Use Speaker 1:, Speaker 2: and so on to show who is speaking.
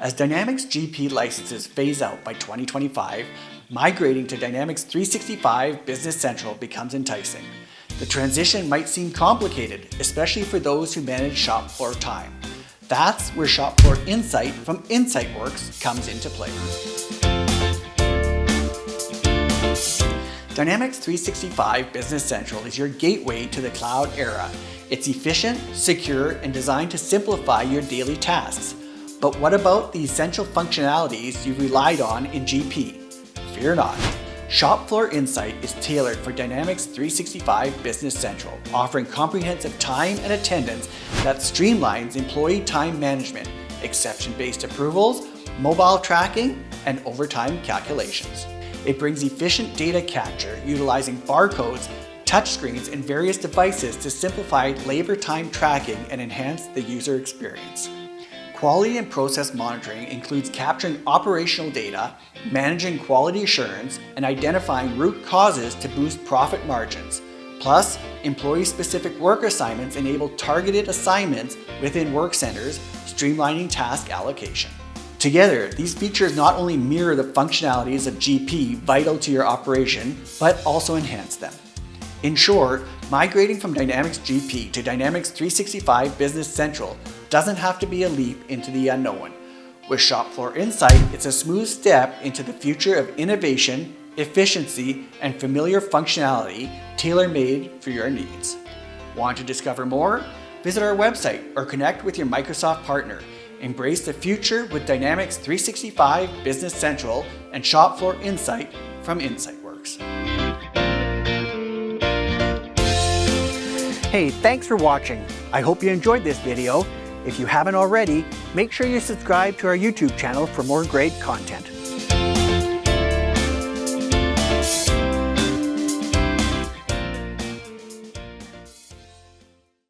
Speaker 1: As Dynamics GP licenses phase out by 2025, migrating to Dynamics 365 Business Central becomes enticing. The transition might seem complicated, especially for those who manage shop floor time. That's where Shop Floor Insight from InsightWorks comes into play. Dynamics 365 Business Central is your gateway to the cloud era. It's efficient, secure, and designed to simplify your daily tasks. But what about the essential functionalities you've relied on in GP? Fear not. Shop Floor Insight is tailored for Dynamics 365 Business Central, offering comprehensive time and attendance that streamlines employee time management, exception-based approvals, mobile tracking, and overtime calculations. It brings efficient data capture utilizing barcodes, touchscreens, and various devices to simplify labor time tracking and enhance the user experience. Quality and process monitoring includes capturing operational data, managing quality assurance, and identifying root causes to boost profit margins. Plus, employee-specific work assignments enable targeted assignments within work centers, streamlining task allocation. Together, these features not only mirror the functionalities of GP vital to your operation, but also enhance them. In short, migrating from Dynamics GP to Dynamics 365 Business Central doesn't have to be a leap into the unknown. With Shop Floor Insight, it's a smooth step into the future of innovation, efficiency, and familiar functionality tailor-made for your needs. Want to discover more? Visit our website or connect with your Microsoft partner. Embrace the future with Dynamics 365 Business Central and Shop Floor Insight from InsightWorks. Hey, thanks for watching. I hope you enjoyed this video. If you haven't already, make sure you subscribe to our YouTube channel for more great content.